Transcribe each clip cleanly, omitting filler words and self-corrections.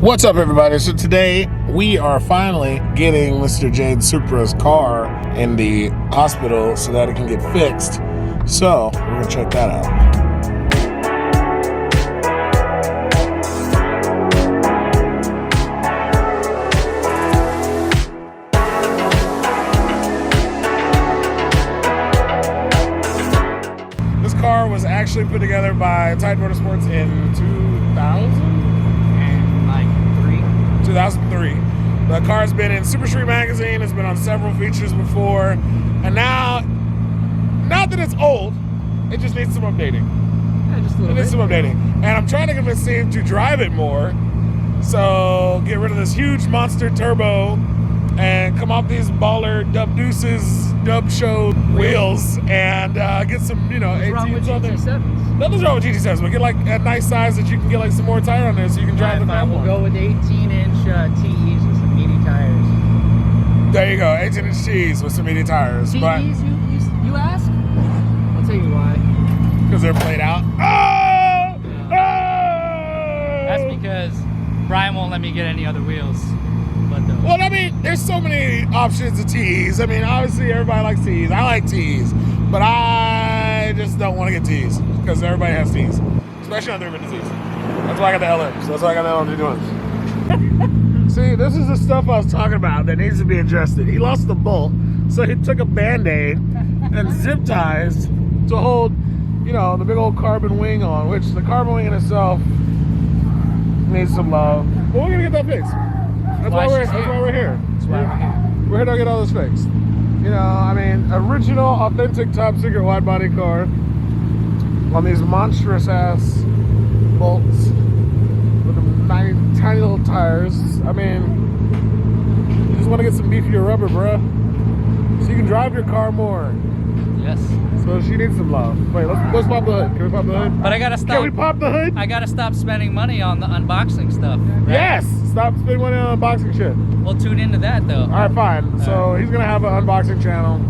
What's up, everybody? So today we are finally getting Mr. Jade Supra's car in the hospital so that it can get fixed. So we're gonna check that out. This car was actually put together by Titan Motorsports in 2003. The car's been in Super Street magazine. It's been on several features before, and now, not that it's old, it just needs some updating. Yeah, just a little bit. It needs some updating, and I'm trying to convince Steve to drive it more. So get rid of this huge monster turbo and come off these baller dub deuces, dub show wheels, and get some, you know, 18s on there. Nothing's wrong with GT7s, but get like a nice size that you can get like some more tire on there so you can drive the car more. We'll go with 18-inch TEs with some meaty tires. There you go, 18-inch T's with some meaty tires. TEs, you ask? I'll tell you why. Because they're played out. Oh! Oh! That's because Brian won't let me get any other wheels. Well, I mean, there's so many options of T's. I mean, obviously everybody likes T's. I like T's, but I just don't want to get T's because everybody has T's, especially on 350Zs. That's why I got the LMs. That's why I got the LMG2s. See, this is the stuff I was talking about that needs to be adjusted. He lost the bolt, so he took a Band-Aid and zip ties to hold, you know, the big old carbon wing on, which the carbon wing in itself needs some love. But we're gonna get that fixed. That's why we're here. We're here to get all this fixed. You know, I mean, original, authentic, top secret wide body car on these monstrous ass bolts with the tiny little tires. I mean, you just want to get some beefier rubber, bruh, so you can drive your car more. Yes. So she needs some love. Wait, let's pop the hood. Can we pop the hood? But I gotta stop. Can we pop the hood? I gotta stop spending money on the unboxing stuff. Right? Yes. Stop spending money on unboxing shit. We'll tune into that though. All right, fine. So he's gonna have an unboxing channel.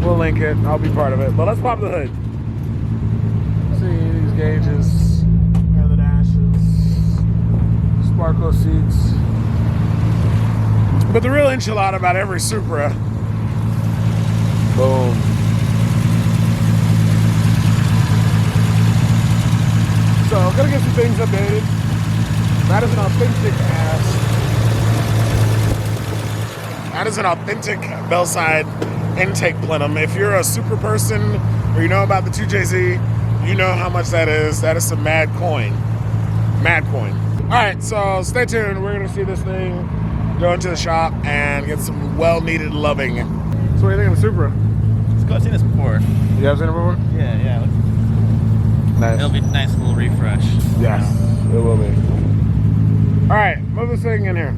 We'll link it. I'll be part of it. But let's pop the hood. See these gauges, and the dashes, sparkle seats. But the real enchilada about every Supra. Boom. So I'm gonna get some things updated. That is an authentic ass. That is an authentic Bellside intake plenum. If you're a Supra person or you know about the 2JZ, you know how much that is. That is some mad coin. Mad coin. All right, so stay tuned. We're gonna see this thing go into the shop and get some well-needed loving. So what do you think of the Supra? I've seen this before. You have seen it before? Yeah. Nice. It'll be a nice little refresh. Yes, it will be. All right, move this thing in here.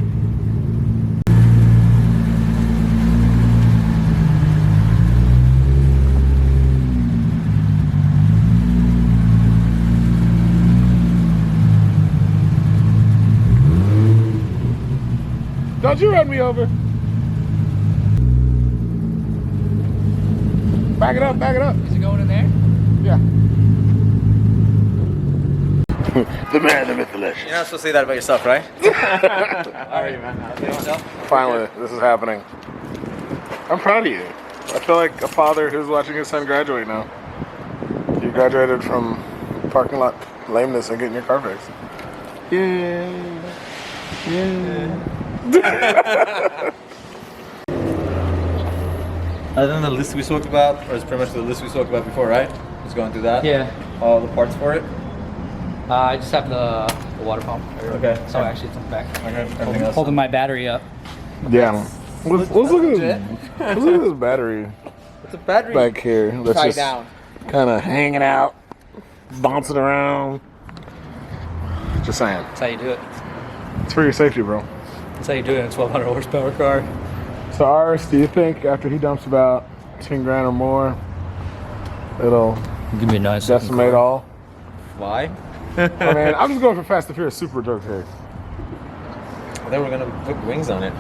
Don't you run me over. Back it up, back it up. Is it going in there? Yeah. The man, the myth, the legend. You're not supposed to say that about yourself, right? How are you, man? Finally, this is happening. I'm proud of you. I feel like a father who's watching his son graduate now. You graduated from parking lot lameness and getting your car fixed. Yeah. Other than the list we spoke about, or it's pretty much the list we spoke about before, right? Just going through that? Yeah. All the parts for it? I just have the water pump. Okay. So actually it's in the back. Okay. Everything else? Holding my battery up. Yeah. Let's look at this. Let's look at this battery It's a battery. back here. That's Tied just down. kind of hanging out, bouncing around. Just saying. That's how you do it. It's for your safety, bro. That's how you do it in a 1200 horsepower car. So ours, do you think after he dumps about 10 grand or more, it'll Give me a nice decimate all? Why? I mean, I'm just going for Fast and Furious Super joke here. I think we're gonna put wings on it.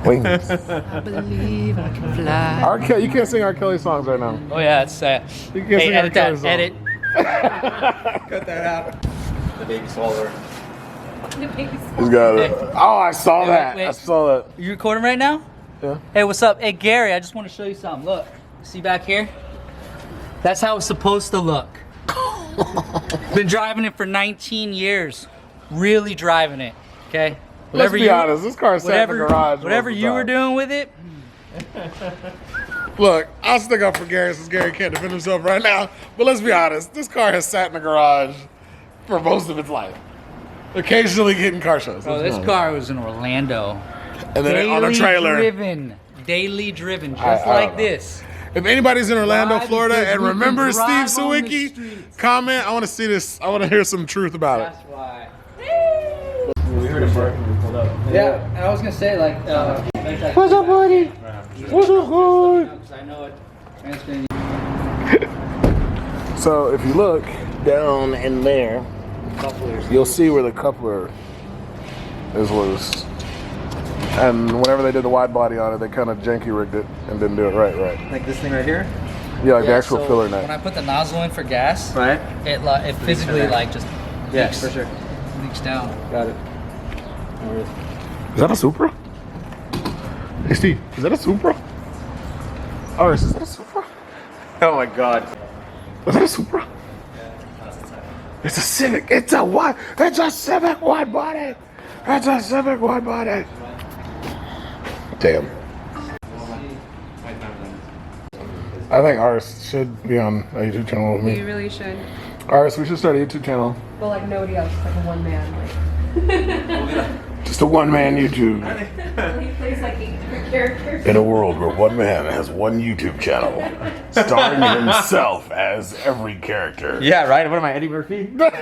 Wings. I believe I can fly. R. Kelly, you can't sing R. Kelly songs right now. Oh yeah, it's You can't sing R. edit Kelly that. songs. Edit. Cut that out. The baby swallower. He's got it. Oh, I saw that. wait. I saw that. You recording right now? Yeah. Hey, what's up? Hey, Gary, I just want to show you something. Look, see back here? That's how it's supposed to look. Been driving it for 19 years. Really driving it, okay? Let's be honest, this car sat in the garage. Whatever most of the you were time. doing with it, Look, I'll stick up for Gary since Gary can't defend himself right now. But let's be honest, this car has sat in the garage for most of its life. Occasionally getting car shows. bro, this car was in Orlando. And then on a trailer. Daily driven, just I like don't know. this. If anybody's in Orlando, Why? Florida, Because and we can remembers Steve drive on the Sawicki, streets. comment. I want to see this. I want to hear some truth about it. That's why. We heard it barking when we pulled up. Yeah, and I was gonna say like, What's up, buddy? What's up, boy? I know it. And it's gonna So if you look down in there, you'll see where the coupler is loose. And whenever they did the wide body on it, they kind of janky rigged it and didn't do it right. Like this thing right here? Yeah, like the Yeah, actual so filler When I net. put the nozzle in for gas, Right? it physically like just Yeah, leaks, for sure. leaks down. Got it. Is that a Supra? Hey Steve, is that a Supra? Oh, is that a Supra? Oh my god. Is that a Supra? It's a Civic. It's a what? It's a Civic wide body. It's a Civic wide body. Damn. I think ours should be on a YouTube channel with You me. really should. Ours, we should start a YouTube channel. But like nobody else, like a one man. Just a one-man YouTube. He plays like 8 different characters. In a world where one man has one YouTube channel, starring himself as every character. Yeah, right? What am I, Eddie Murphy? You like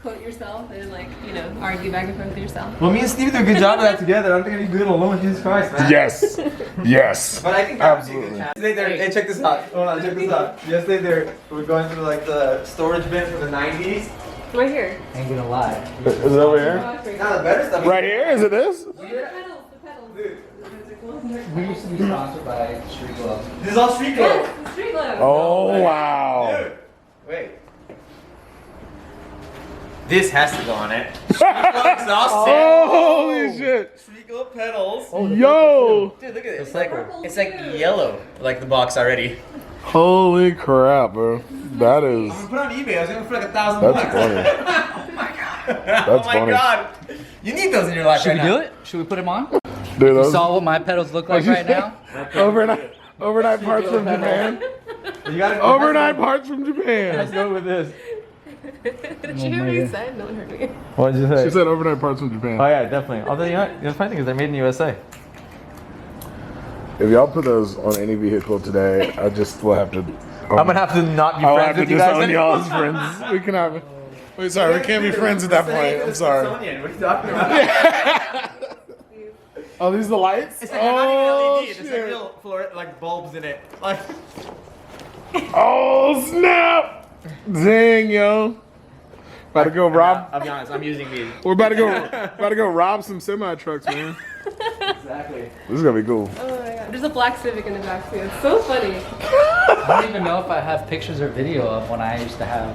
quote yourself and like, you know, argue back and forth with yourself. Well, me and Steve do a good job of that together. I don't think I need to do it alone. Jesus Christ, man. Yes. Yes. But I think Absolutely. Stay there. Hey, check this out. Hold on, check this out. Yesterday there, we were going through like the storage bin from the 90s. Right here. Ain't gonna lie. Is it over here? Not the better stuff. Right here? Is it this? The pedals, the pedals. We used to be sponsored by Street Gloves. This is all street clothes. Yes, the street glove. Oh, wow. Dude, wait. This has to go on it. Exhaust Holy shit. Street glove pedals. Yo. Dude, look at this. It's like yellow, like the box already. Holy crap, bro. That is. I'm gonna put it on eBay. I was gonna put like $1,000. That's funny. Oh my god. That's Oh my funny. god. You need those in your life Should right we now. do it? Should we put them on? Dude, You those saw what my pedals look like right now? overnight parts from Japan. You gotta Overnight parts from Japan. Let's go with this. Did you hear what he said? No one heard me. What did you say? She said overnight parts from Japan. Oh yeah, definitely. Although you know what? The funny thing is they're made in the USA. If y'all put those on any vehicle today, I just will have to. I'm gonna have to not be I'll friends have to with you guys. disown y'all as friends. We can have. Wait, sorry, we can't be friends at that point. I'm sorry. What are you talking about? Oh, these are the lights? It's like Oh, not even LED. It's like shit. real like bulbs in it. Like. Oh, snap! Dang, yo. About to go rob. I'll be honest. I'm using these. We're about to go rob some semi trucks, man. Exactly. This is gonna be cool. Oh my god. There's a black Civic in the back too. It's so funny. I don't even know if I have pictures or video of when I used to have.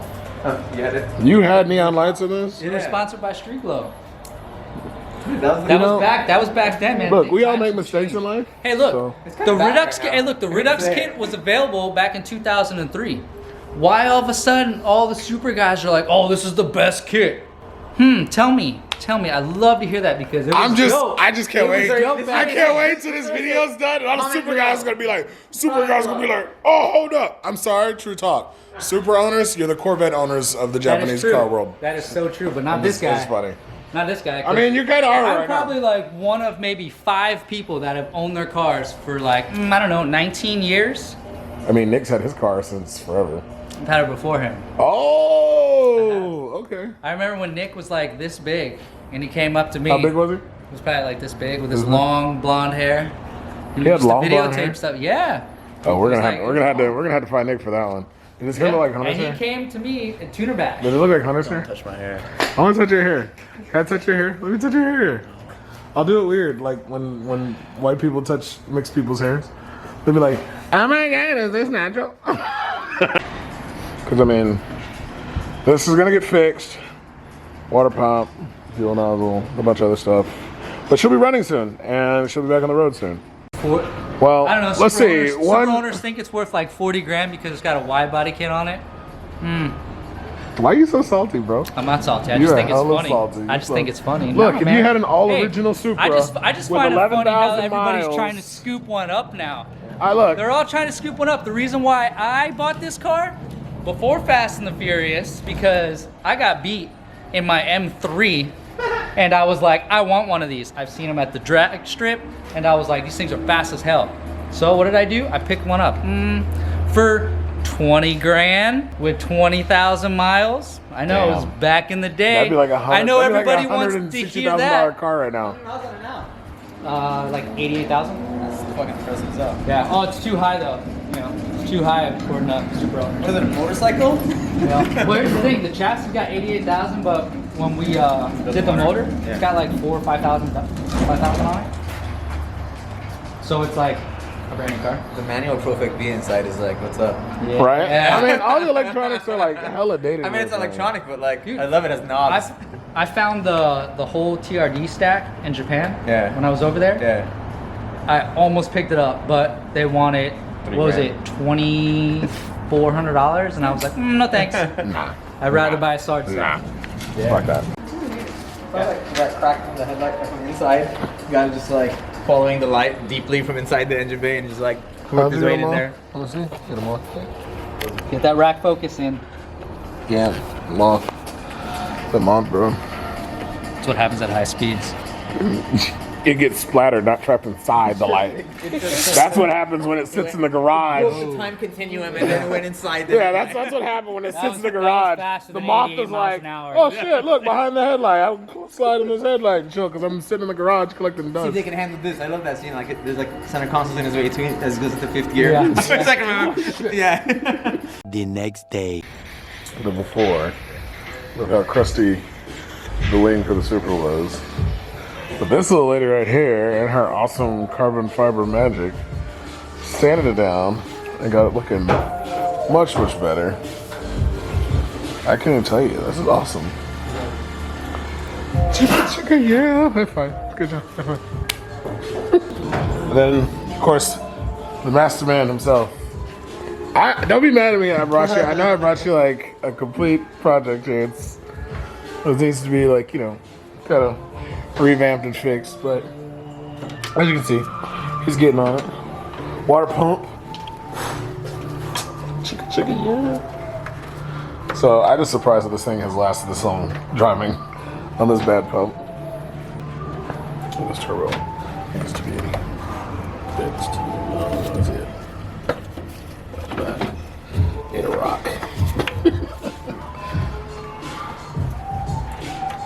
You had it. You had neon lights in this? We were sponsored by Street Glow. That That know- was back. That was back then, man. Look, we all Times make have mistakes in changed. life. Hey, look, So- the bad Redux right kit. now. Hey, look, the Redux say kit it. was available back in 2003. Why all of a sudden all the super guys are like, "Oh, this is the best kit"? Tell me. I'd love to hear that because it was dope. I just can't It was wait. dope I back can't then. wait till this video's done and all the super guys gonna be like, oh, hold up. I'm sorry, true talk. Super owners, you're the Corvette owners of the That is Japanese true. car world. That is so true, but not this guy. It's funny. Not this guy. I mean, you kind of are I'm right probably now. like one of maybe 5 people that have owned their cars for like, I don't know, 19 years. I mean, Nick's had his car since forever. I've had it before him. Oh, okay. I remember when Nick was like this big and he came up to me. How big was he? He was probably like this big with his Mhm. long blonde hair. He had used to long blonde hair? videotape stuff. Yeah. Oh, we're It was gonna like- have to find Nick for that one. Does his hair Yeah. look like Hunter's And he hair? came to me at tuner back. Does it look like Hunter's hair? Touch my hair. I want to touch your hair. Can I touch your hair? Let me touch your hair. I'll do it weird, like when white people touch mixed people's hairs. They'll be like, "Oh my god, is this natural?" Because I mean, this is gonna get fixed. water pump, fuel nozzle, a bunch of other stuff. But she'll be running soon, and she'll be back on the road soon. Well, I don't know. let's see. Super owners think it's worth like 40 grand because it's got a wide body kit on it. Why are you so salty, bro? I'm not salty. I just think it's funny. Salty. I just think it's funny. Look, No, if man. you had an all-original Supra, I just with find it funny how 11,000 everybody's miles, trying to scoop one up now. look. They're all trying to scoop one up. The reason why I bought this car before Fast and the Furious, because I got beat in my M3 and I was like, I want one of these. I've seen them at the drag strip and I was like, these things are fast as hell. So what did I do? I picked one up for 20 grand with 20,000 miles. I know, it was back in the day. That'd be like I know everybody wants to hear that. car right now. Like 88,000? That's fucking impressive stuff. Yeah. Oh, it's too high though. You know, it's too high according to Supra. Was it a motorcycle? Yeah. Well, here's the thing: the chassis got 88,000, but when we did the motor, it's got like 4,000 or 5,000 on it. So it's like a brand new car. The manual Profect V inside is like, what's up? Yeah. Right? Yeah. I mean, all the electronics are like hella dated. I mean, it's electronic, but like, Dude, I love it as knobs. I found the whole TRD stack in Japan. Yeah. When I was over there. Yeah. I almost picked it up, but they wanted, what was it, $2,400, and I was like, no thanks. Nah. I'd rather buy a Sarge. Nah. Fuck that. Like that crack from the headlight from the inside. Guy just like following the light deeply from inside the engine bay and just like hooked his way in there. Let me see. Get them off. Get that rack focus in. Yeah, I'm off. I'm off, bro. That's what happens at high speeds. It gets splattered, not trapped inside the light. That's what happens when it sits in the garage. The time continuum and then it went inside. Yeah, that's what happened when it sits in the that was garage. faster The than moth 88 is miles like, an hour. oh shit, look, behind the headlight. I'll slide in this headlight and chill because I'm sitting in the garage collecting See if dust. they can handle this. I love that scene. Like, there's like center console in his way between as it goes into fifth gear. Yeah. Second round. Yeah. The next day. The before, look how crusty the wing for the Supra was. But this little lady right here and her awesome carbon fiber magic sanded it down and got it looking much, much better. I can't even tell you, this is awesome. Chicka, yeah, high five. Good job, high five. And then, of course, the master man himself. Don't be mad at me. I know I brought you like a complete project here. It needs to be like, you know, kind of revamped and fixed, but as you can see, he's getting on it. Water pump. Chicka, yeah. So I'm just surprised that this thing has lasted this long driving on this bad pump. This turbo needs to be fixed. That's it. That ain't a rock.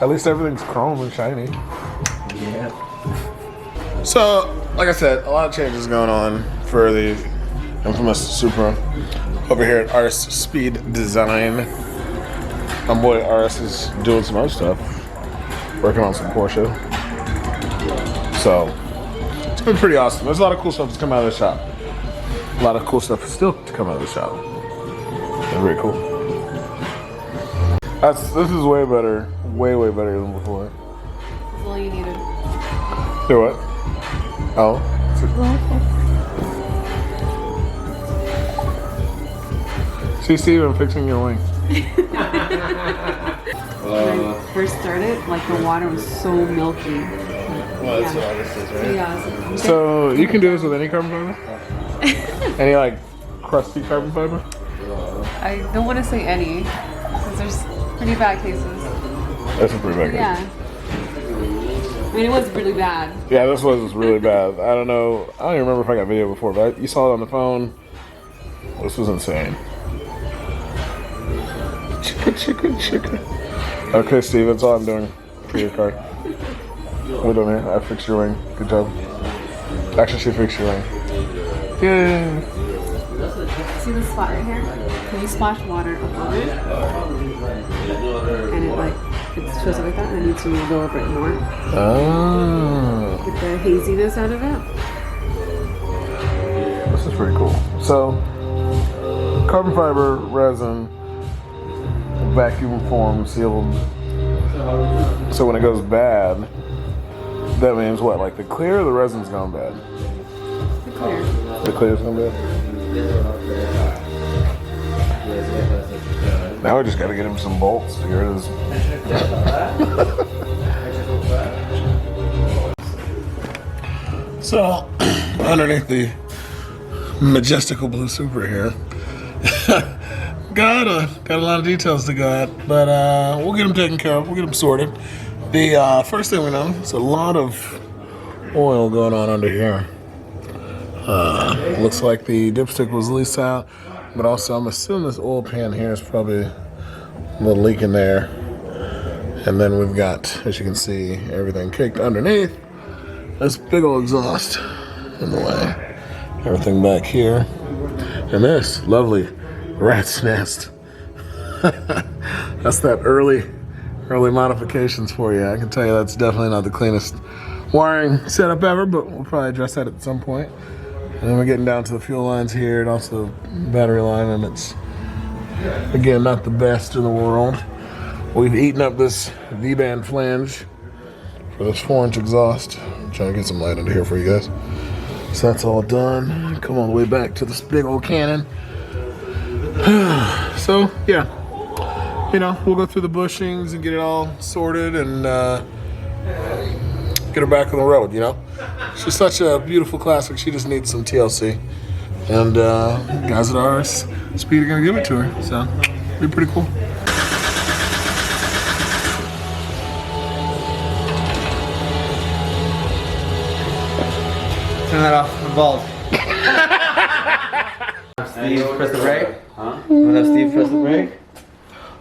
At least everything's chrome and shiny. Yeah. So, like I said, a lot of changes going on for the infamous Supra over here at RS Speed Design. My boy RS is doing some other stuff, working on some Porsche. So, it's been pretty awesome. There's a lot of cool stuff that's come out of the shop. A lot of cool stuff still to come out of the shop. It's very cool. This is way better, way better than before. That's all you needed. Do what? Oh. See, Steve, I'm fixing your wing. When I first started, like the water was so milky. Well, that's what all this is, right? Yeah. So you can do this with any carbon fiber? Any like crusty carbon fiber? I don't want to say any, because there's pretty bad cases. That's a pretty bad case. Yeah. I mean, it was really bad. Yeah, this was really bad. I don't know. I don't even remember if I got video before, but you saw it on the phone. This was insane. Chicka. Okay, Steve, that's all I'm doing for your car. We're done here. I fixed your wing. Good job. Actually, she fixed your wing. Yay. See this spot right here? When you splash water above it, and it shows up like that, and I need to go over it more. Oh. Get the haziness out of it. This is pretty cool. So, carbon fiber resin, vacuum form sealed So when it goes bad, that means what? Like the clear or the resin's gone bad? The clear. The clear's gone bad? Now we just gotta get him some bolts to get rid of this. So, underneath the majestical blue Supra here, got a lot of details to go at, but we'll get them taken care of. We'll get them sorted. The first thing we know is a lot of oil going on under here. Looks like the dipstick was leased out, but also I'm assuming this oil pan here is probably a little leak in there. And then we've got, as you can see, everything caked underneath. This big old exhaust in the way. Everything back here. And this lovely rat's nest. That's that early modifications for you. I can tell you that's definitely not the cleanest wiring setup ever, but we'll probably address that at some point. And then we're getting down to the fuel lines here and also battery line, and it's, again, not the best in the world. We've eaten up this V-band flange for this 4-inch exhaust. I'm trying to get some light under here for you guys. So that's all done. Come all the way back to this big old cannon. So, yeah. You know, we'll go through the bushings and get it all sorted and get her back on the road, you know? She's such a beautiful classic, she just needs some TLC. And guys at RS Speed are gonna give it to her, so it'll be pretty cool. Turn that off, I'm bald. Steve, press the brake. Huh? Wanna have Steve press the brake?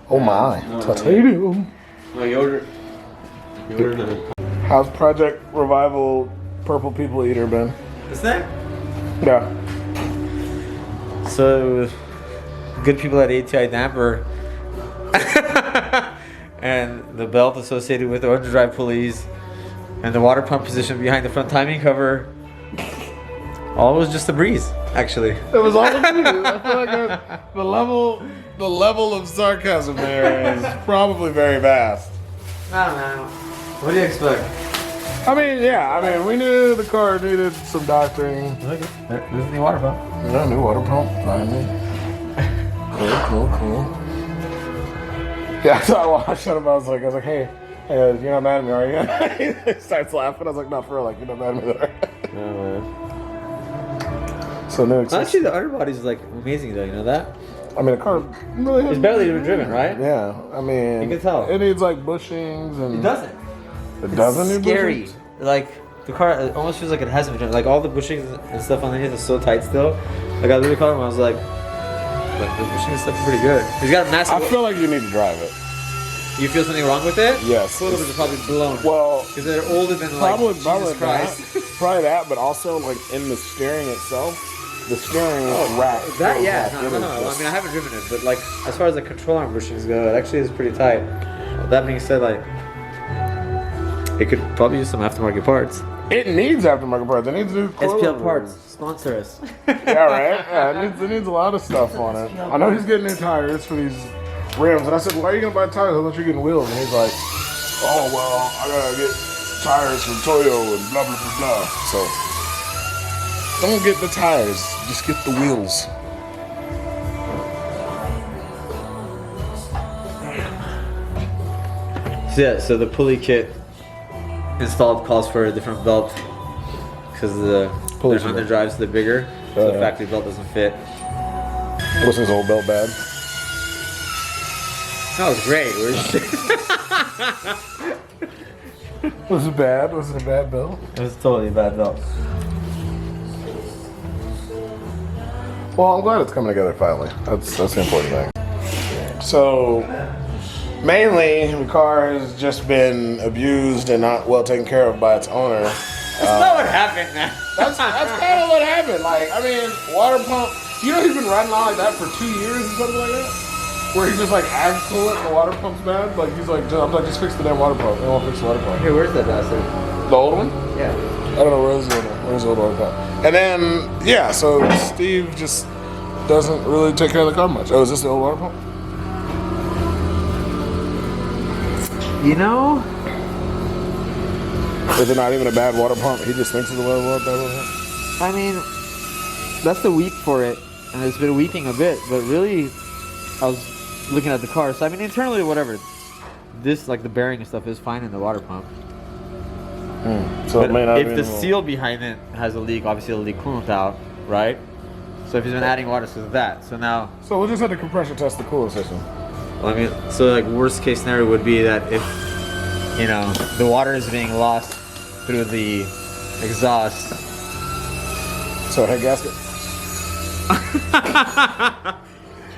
Oh my, titanium. No, you ordered it. How's Project Revival Purple People Eater been? This thing? Yeah. So, good people at ATI damper and the belt associated with the underdrive pulleys and the water pump position behind the front timing cover. All was just a breeze, actually. It was all the breeze. I feel like the level of sarcasm there is probably very vast. I don't know. What do you expect? I mean, yeah, we knew the car needed some doctoring. Look, there's a new water pump. Yeah, new water pump, finally. Cool. Yeah, so I watched him, I was like, hey, you're not mad at me, are you? He starts laughing. I was like, no, for real, like, you're not mad at me there. Oh, man. So no, Actually, the underbody is like amazing, though. You know that? I mean, the car really has. It's barely even driven, right? Yeah, I mean, You can tell. it needs like bushings and. It doesn't. It doesn't need Scary. bushings? Like the car, it almost feels like it hasn't been driven. Like all the bushings and stuff underneath is so tight still. Like I literally called him. I was like the bushing and stuff is pretty good. He's got a massive. I feel like you need to drive it. You feel something wrong with it? Yes. A little bit is probably blown. Well, because they're older than like Jesus Christ. Probably that, but also like in the steering itself, the steering rack. That yeah. feels like No. it is I just- mean I haven't driven it, but like as far as the control arm bushings go, it actually is pretty tight. That being said, like it could probably use some aftermarket parts. It needs aftermarket parts. It needs new coil SPL rings. parts, sponsor us. Yeah, right. Yeah, it needs a lot of stuff on it. I know he's getting new tires for these rims, and I said, "Why are you gonna buy tires unless you're getting wheels?" And he's like, "Oh well, I gotta get tires from Toyo and blah blah blah blah." So don't get the tires, just get the wheels. So yeah, so the pulley kit installed calls for a different belt because the Pulleys their are underdrives they're bigger, so the yeah. factory belt doesn't fit. Was his old belt bad? That was great. Was it bad? Was it a bad belt? It was totally a bad belt. Well, I'm glad it's coming together finally. That's the important thing. So, mainly, the car has just been abused and not well taken care of by its owner. That's not what happened, man. That's kind of what happened. Like, I mean, water pump. You know, he's been riding around like that for 2 years or something like that. Where he just like acts cool and the water pump's bad. Like he's like, I'm like, just fix the damn water pump. They won't fix the water pump. Hey, where's that bastard? The old one? Yeah. I don't know where's the old one. Where's the old water pump? And then yeah, so Steve just doesn't really take care of the car much. Oh, is this the old water pump? You know, Is it not even a bad water pump? He just thinks it's a bad water pump. I mean, that's the week for it, and it's been weaking a bit. But really, I was looking at the car. So I mean, internally, whatever. This, like the bearing and stuff, is fine in the water pump. So it may not If be the involved. seal behind it has a leak, obviously it'll leak coolant out, right? So if he's been adding water to that, so now, So we'll just have to compressor test the cooling system. I mean, so like worst case scenario would be that if, you know, the water is being lost through the exhaust. So head gasket.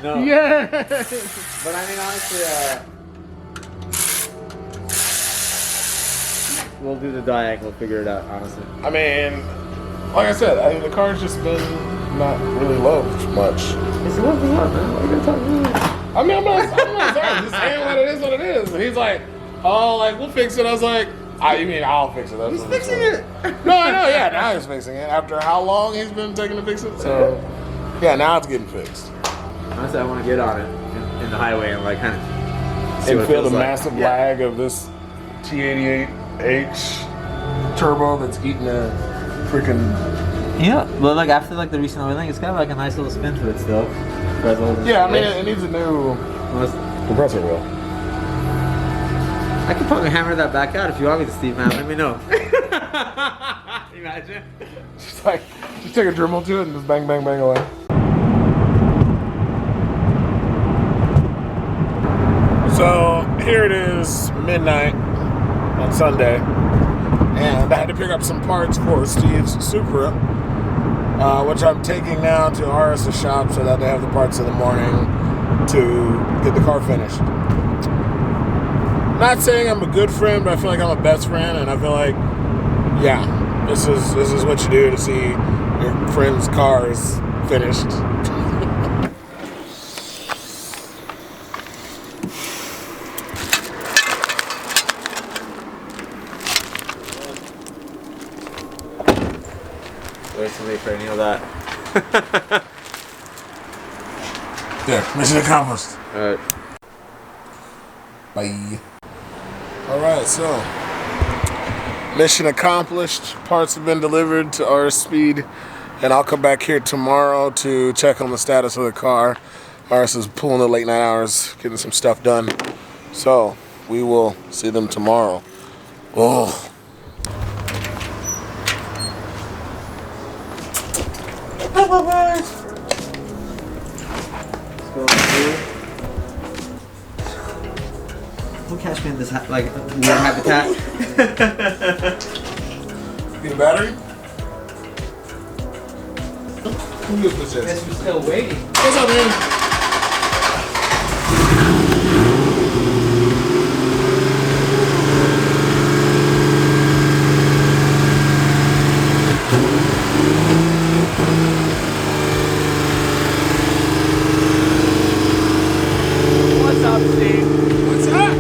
No. Yeah. But I mean, honestly, we'll do the diag. We'll figure it out. Honestly. I mean, like I said, I mean the car's just been not really loved much. Is it what man? What are you talking about? I mean, I'm not sorry. Just saying what it is. And he's like, oh, like we'll fix it. I was like, you mean I'll fix it? That's He's what fixing saying. it. No, I know. Yeah, now he's fixing it. After how long he's been taking to fix it? So, yeah, now it's getting fixed. Honestly, I want to get on it in the highway and like kind of see And what it feel the feels like. massive lag of this T88H turbo that's eating a freaking. Yeah, but like after like the recent oiling, it's got like a nice little spin to it still. Yeah, I mean, it needs a new compressor wheel. I could probably hammer that back out if you want me to, Steve, man. Let me know. Imagine. Just like, just take a Dremel to it and just bang, bang, bang away. So here it is, midnight on Sunday, and I had to pick up some parts for Steve's Supra, which I'm taking now to RS's shop so that they have the parts in the morning to get the car finished. Not saying I'm a good friend, but I feel like I'm a best friend, and I feel like, yeah, this is what you do to see your friend's car is finished. Wait till they for any of that. There, mission accomplished. Alright. Bye. Alright, so mission accomplished. Parts have been delivered to RS Speed, and I'll come back here tomorrow to check on the status of the car. RS is pulling the late night hours, getting some stuff done. So we will see them tomorrow. Oh. Don't catch me in this like weird habitat. Get a battery? Who this is? Guess we're still waiting. What's up, man? What's up, Steve? What's up?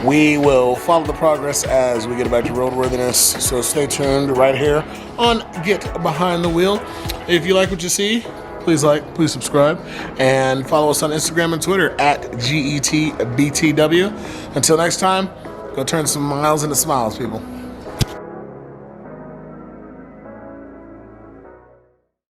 We will follow the progress as we get back to roadworthiness, so stay tuned right here on Get Behind the Wheel. If you like what you see, please like, please subscribe, and follow us on Instagram and Twitter at GETBTW. Until next time, go turn some miles into smiles, people.